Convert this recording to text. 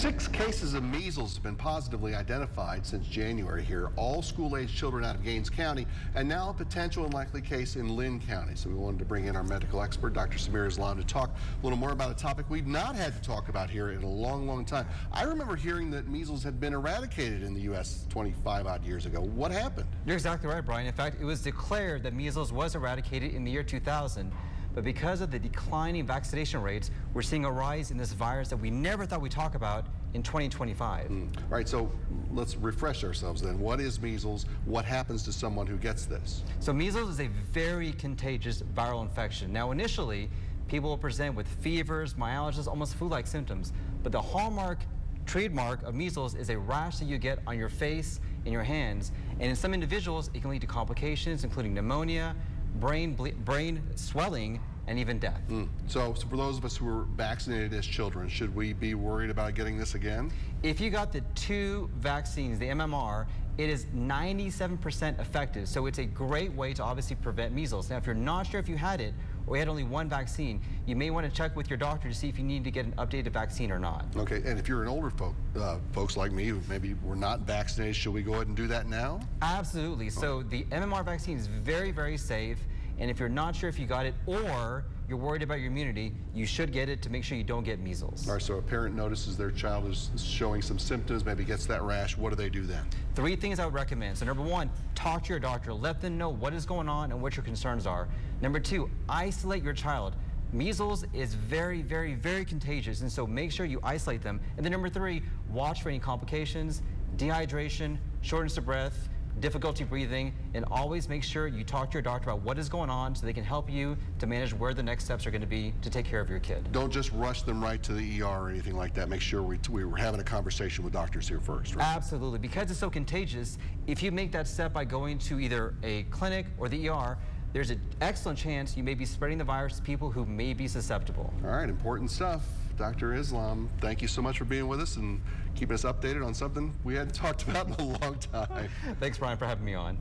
6 cases of measles have been positively identified since January here, all school-age children out of Gaines County, and now a potential and likely case in Lynn County. So we wanted to bring in our medical expert, Dr. Samir Islam, to talk a little more about a topic we've not had to talk about here in a long, long time. I remember hearing that measles had been eradicated in the U.S. 25-odd years ago. What happened? You're exactly right, Brian. In fact, it was declared that measles was eradicated in the year 2000. But because of the declining vaccination rates, we're seeing a rise in this virus that we never thought we'd talk about in 2025. All right, so let's refresh ourselves then. What is measles? What happens to someone who gets this? So measles is a very contagious viral infection. Now, initially, people will present with fevers, myalgias, almost flu-like symptoms. But the trademark of measles is a rash that you get on your face and your hands. And in some individuals, it can lead to complications, including pneumonia, brain swelling, and even death. So for those of us who were vaccinated as children, should we be worried about getting this again? If you got the 2 vaccines, the MMR, it is 97% effective. So it's a great way to obviously prevent measles. Now, if you're not sure if you had it or you had only 1 vaccine, you may want to check with your doctor to see if you need to get an updated vaccine or not. Okay, and if you're an older folks like me who maybe were not vaccinated, should we go ahead and do that now? Absolutely. So the MMR vaccine is very, very safe. And if you're not sure if you got it or you're worried about your immunity, you should get it to make sure you don't get measles. All right, so a parent notices their child is showing some symptoms, maybe gets that rash. What do they do then? 3 things I would recommend. So number 1, talk to your doctor. Let them know what is going on and what your concerns are. Number 2, isolate your child. Measles is very, very, very contagious, and so make sure you isolate them. And then number 3, watch for any complications, dehydration, shortness of breath, difficulty breathing, and always make sure you talk to your doctor about what is going on so they can help you to manage where the next steps are going to be to take care of your kid. Don't just rush them right to the ER or anything like that. Make sure we were having a conversation with doctors here first, right? Absolutely. Because it's so contagious, if you make that step by going to either a clinic or the ER, there's an excellent chance you may be spreading the virus to people who may be susceptible. All right, important stuff. Dr. Islam, thank you so much for being with us and keeping us updated on something we hadn't talked about in a long time. Thanks, Brian, for having me on.